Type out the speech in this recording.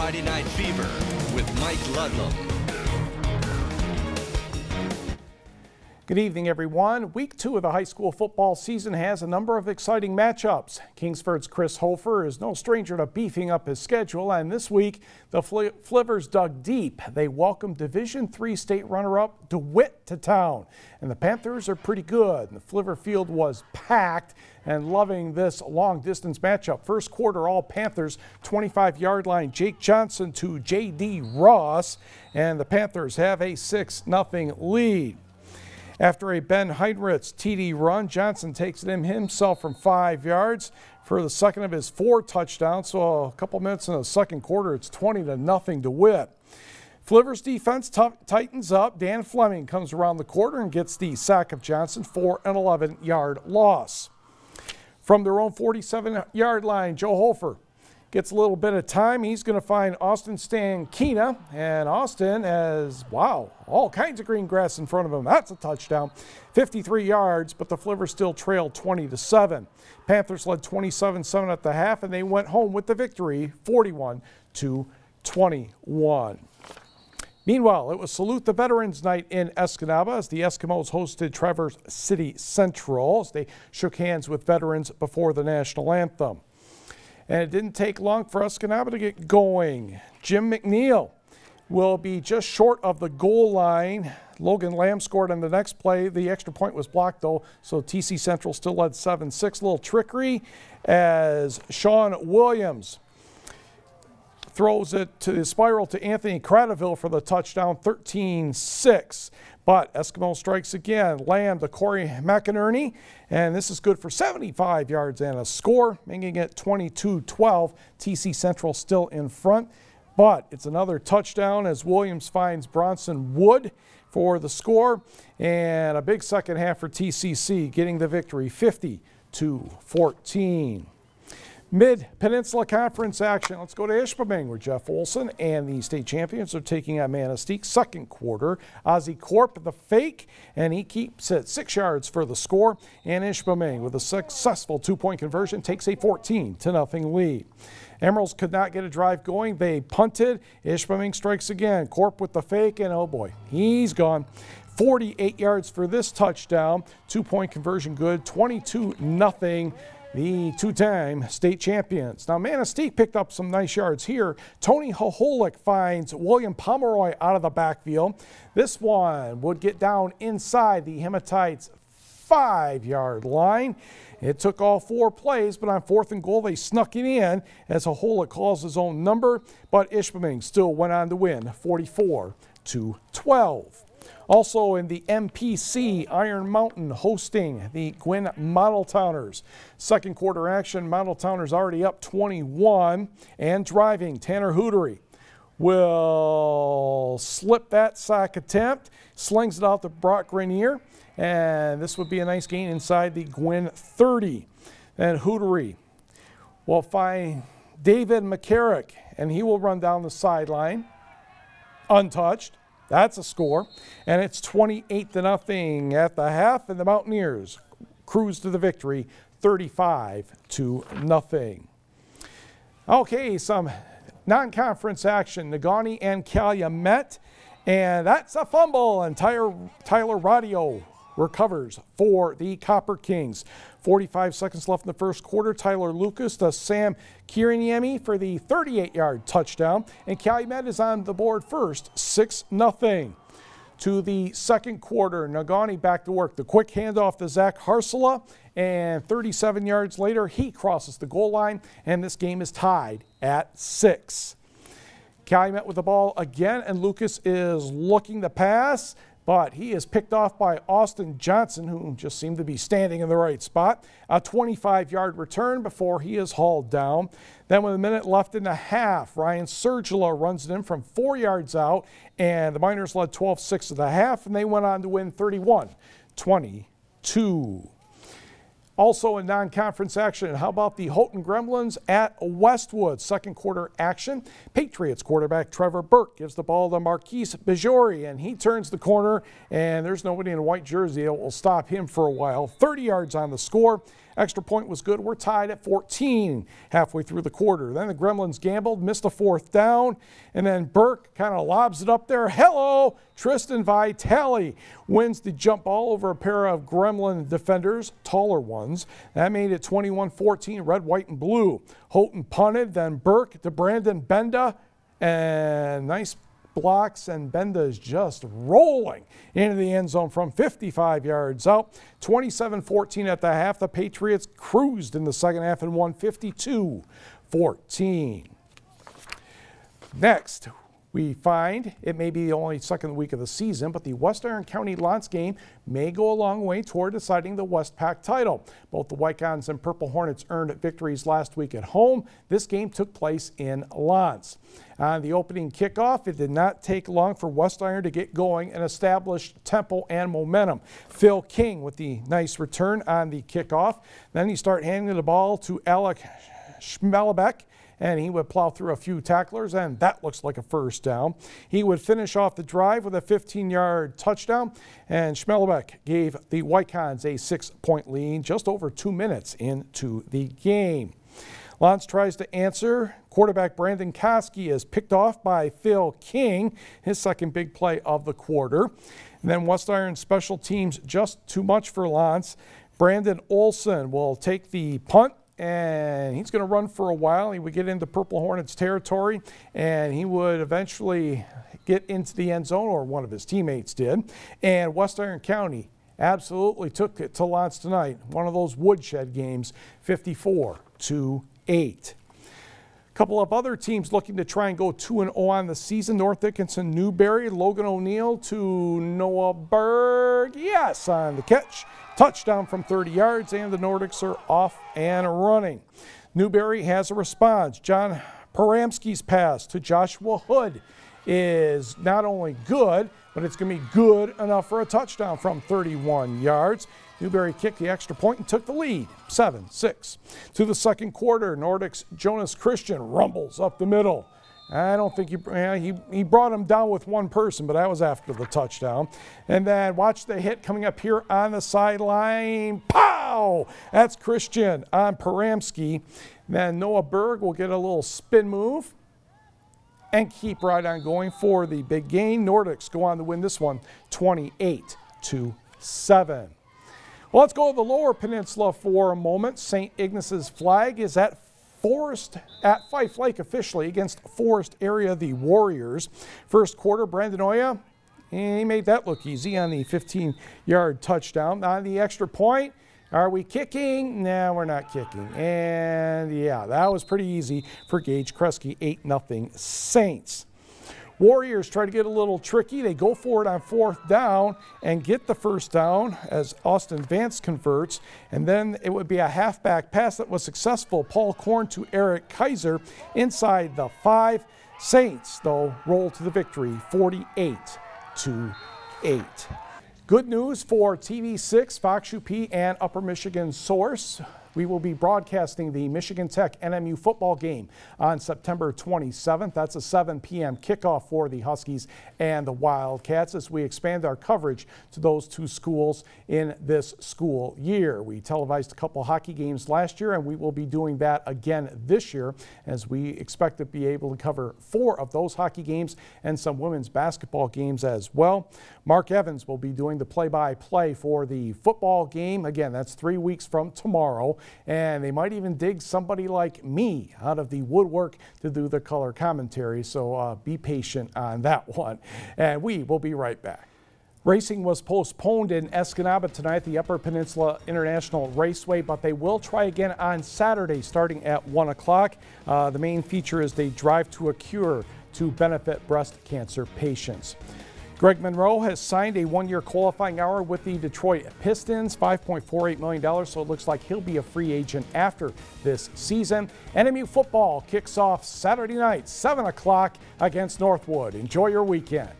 Friday Night Fever with Mike Ludlam. Good evening, everyone. Week 2 of the high school football season has a number of exciting matchups. Kingsford's Chris Hofer is no stranger to beefing up his schedule, and this week the Flivers dug deep. They welcomed Division III state runner-up DeWitt to town, and the Panthers are pretty good. The Fliver field was packed and loving this long-distance matchup. First quarter, all Panthers, 25-yard line, Jake Johnson to J.D. Ross, and the Panthers have a 6-0 lead. After a Ben Heinrichs TD run, Johnson takes it in himself from 5 yards for the second of his 4 touchdowns. So a couple minutes in the second quarter, it's 20-0 DeWitt. Flivers defense tightens up. Dan Fleming comes around the corner and gets the sack of Johnson for an 11-yard loss. From their own 47-yard line, Joe Hofer gets a little bit of time. He's going to find Austin Stankina, and Austin has, wow, all kinds of green grass in front of him. That's a touchdown. 53 yards, but the Flivers still trailed 20-7. Panthers led 27-7 at the half, and they went home with the victory, 41-21. Meanwhile, it was Salute the Veterans Night in Escanaba as the Eskimos hosted Traverse City Central as they shook hands with veterans before the national anthem. And it didn't take long for Escanaba to get going. Jim McNeil will be just short of the goal line. Logan Lamb scored on the next play. The extra point was blocked, though, so TC Central still led 7-6. A little trickery as Sean Williams throws it to the spiral to Anthony Cradaville for the touchdown, 13-6. But Eskimo strikes again. Lamb to Corey McInerney, and this is good for 75 yards and a score, making it 22-12. TC Central still in front, but it's another touchdown as Williams finds Bronson Wood for the score, and a big second half for TCC, getting the victory, 50-14. Mid-Peninsula Conference action. Let's go to Ishpeming, where Jeff Olson and the state champions are taking on Manistee. Second quarter, Ozzie Corp the fake, and he keeps it 6 yards for the score. And Ishpeming, with a successful 2-point conversion, takes a 14-0 lead. Emeralds could not get a drive going. They punted. Ishpeming strikes again. Corp with the fake, and oh boy, he's gone. 48 yards for this touchdown. 2-point conversion good. 22-0. The two-time state champions. Now, Manistee picked up some nice yards here. Tony Hoholick finds William Pomeroy out of the backfield. This one would get down inside the Hematites' 5-yard line. It took all 4 plays, but on 4th and goal, they snuck it in as Hoholick calls his own number, but Ishpeming still went on to win 44-12. Also in the MPC, Iron Mountain hosting the Gwinn Model Towners. Second quarter action, Model Towners already up 21 and driving. Tanner Hootery will slip that sack attempt, slings it out to Brock Grenier, and this would be a nice gain inside the Gwinn 30. Then Hootery will find David McCarrick, and he will run down the sideline untouched. That's a score, and it's 28-0 at the half, and the Mountaineers cruise to the victory, 35-0. Okay, some non-conference action. Negaunee and Calumet, and that's a fumble, and Tyler Radio recovers for the Copper Kings. 45 seconds left in the first quarter. Tyler Lucas to Sam Kiriniemi for the 38-yard touchdown. And Calumet is on the board first, 6-0. To the second quarter, Negaunee back to work. The quick handoff to Zach Harsela, and 37 yards later, he crosses the goal line, and this game is tied at 6. Calumet with the ball again, and Lucas is looking to pass, but he is picked off by Austin Johnson, who just seemed to be standing in the right spot. A 25-yard return before he is hauled down. Then with a minute left in the half, Ryan Sergila runs it in from 4 yards out, and the Miners led 12-6 at the half, and they went on to win 31-22. Also in non-conference action, how about the Holton Gremlins at Westwood? Second quarter action. Patriots quarterback Trevor Burke gives the ball to Marquise Bajori, and he turns the corner, and there's nobody in a white jersey that will stop him for a while. 30 yards on the score. Extra point was good. We're tied at 14 halfway through the quarter. Then the Gremlins gambled, missed a fourth down, and then Burke kind of lobs it up there. Hello! Tristan Vitale wins the jump ball over a pair of Gremlin defenders, taller ones. That made it 21-14, red, white, and blue. Holton punted, then Burke to Brandon Benda, and nice blocks, and Benda is just rolling into the end zone from 55 yards out. 27-14 at the half. The Patriots cruised in the second half and won 52-14. Next, we find it may be the only second week of the season, but the West Iron County Lance game may go a long way toward deciding the Westpac title. Both the Whitecons and Purple Hornets earned victories last week at home. This game took place in Lance. On the opening kickoff, it did not take long for West Iron to get going and establish tempo and momentum. Phil King with the nice return on the kickoff. Then he started handing the ball to Alec Schmelbeck, and he would plow through a few tacklers, and that looks like a first down. He would finish off the drive with a 15-yard touchdown, and Schmelbeck gave the Whitecons a 6-point lead just over 2 minutes into the game. Lance tries to answer. Quarterback Brandon Koski is picked off by Phil King, his second big play of the quarter. And then West Iron special teams just too much for Lance. Brandon Olson will take the punt, and he's going to run for a while. He would get into Purple Hornets territory, and he would eventually get into the end zone, or one of his teammates did. And West Iron County absolutely took it to Lance tonight. One of those woodshed games, 54-8. A couple of other teams looking to try and go 2-0 on the season. North Dickinson, Newberry, Logan O'Neill to Noah Berg. Yes, on the catch. Touchdown from 30 yards, and the Nordics are off and running. Newberry has a response. John Paramsky's pass to Joshua Hood is not only good, but it's going to be good enough for a touchdown from 31 yards. Newberry kicked the extra point and took the lead, 7-6. To the second quarter, Nordics' Jonas Christian rumbles up the middle. I don't think he brought him down with one person, but that was after the touchdown. And then watch the hit coming up here on the sideline. Pow! That's Christian on Paramsky. Then Noah Berg will get a little spin move and keep right on going for the big gain. Nordics go on to win this one 28-7. Well, let's go to the Lower Peninsula for a moment. St. Ignace's flag is at Fife Lake officially against Forest Area, the Warriors. First quarter, Brandon Oya, he made that look easy on the 15-yard touchdown. On the extra point, are we kicking? No, we're not kicking. And yeah, that was pretty easy for Gage Kresge, 8-0 Saints. Warriors try to get a little tricky. They go for it on fourth down and get the first down as Austin Vance converts. And then it would be a halfback pass that was successful. Paul Korn to Eric Kaiser inside the 5. Saints, though, roll to the victory, 48-8. Good news for TV6, Fox UP, and Upper Michigan Source. We will be broadcasting the Michigan Tech NMU football game on September 27th. That's a 7 p.m. kickoff for the Huskies and the Wildcats as we expand our coverage to those two schools in this school year. We televised a couple hockey games last year, and we will be doing that again this year as we expect to be able to cover 4 of those hockey games and some women's basketball games as well. Mark Evans will be doing the play-by-play for the football game. Again, that's 3 weeks from tomorrow. And they might even dig somebody like me out of the woodwork to do the color commentary, so be patient on that one. And we will be right back. Racing was postponed in Escanaba tonight at the Upper Peninsula International Raceway, but they will try again on Saturday starting at 1 o'clock. The main feature is they drive to a cure to benefit breast cancer patients. Greg Monroe has signed a 1-year qualifying hour with the Detroit Pistons, $5.48 million, so it looks like he'll be a free agent after this season. NMU football kicks off Saturday night, 7 o'clock against Northwood. Enjoy your weekend.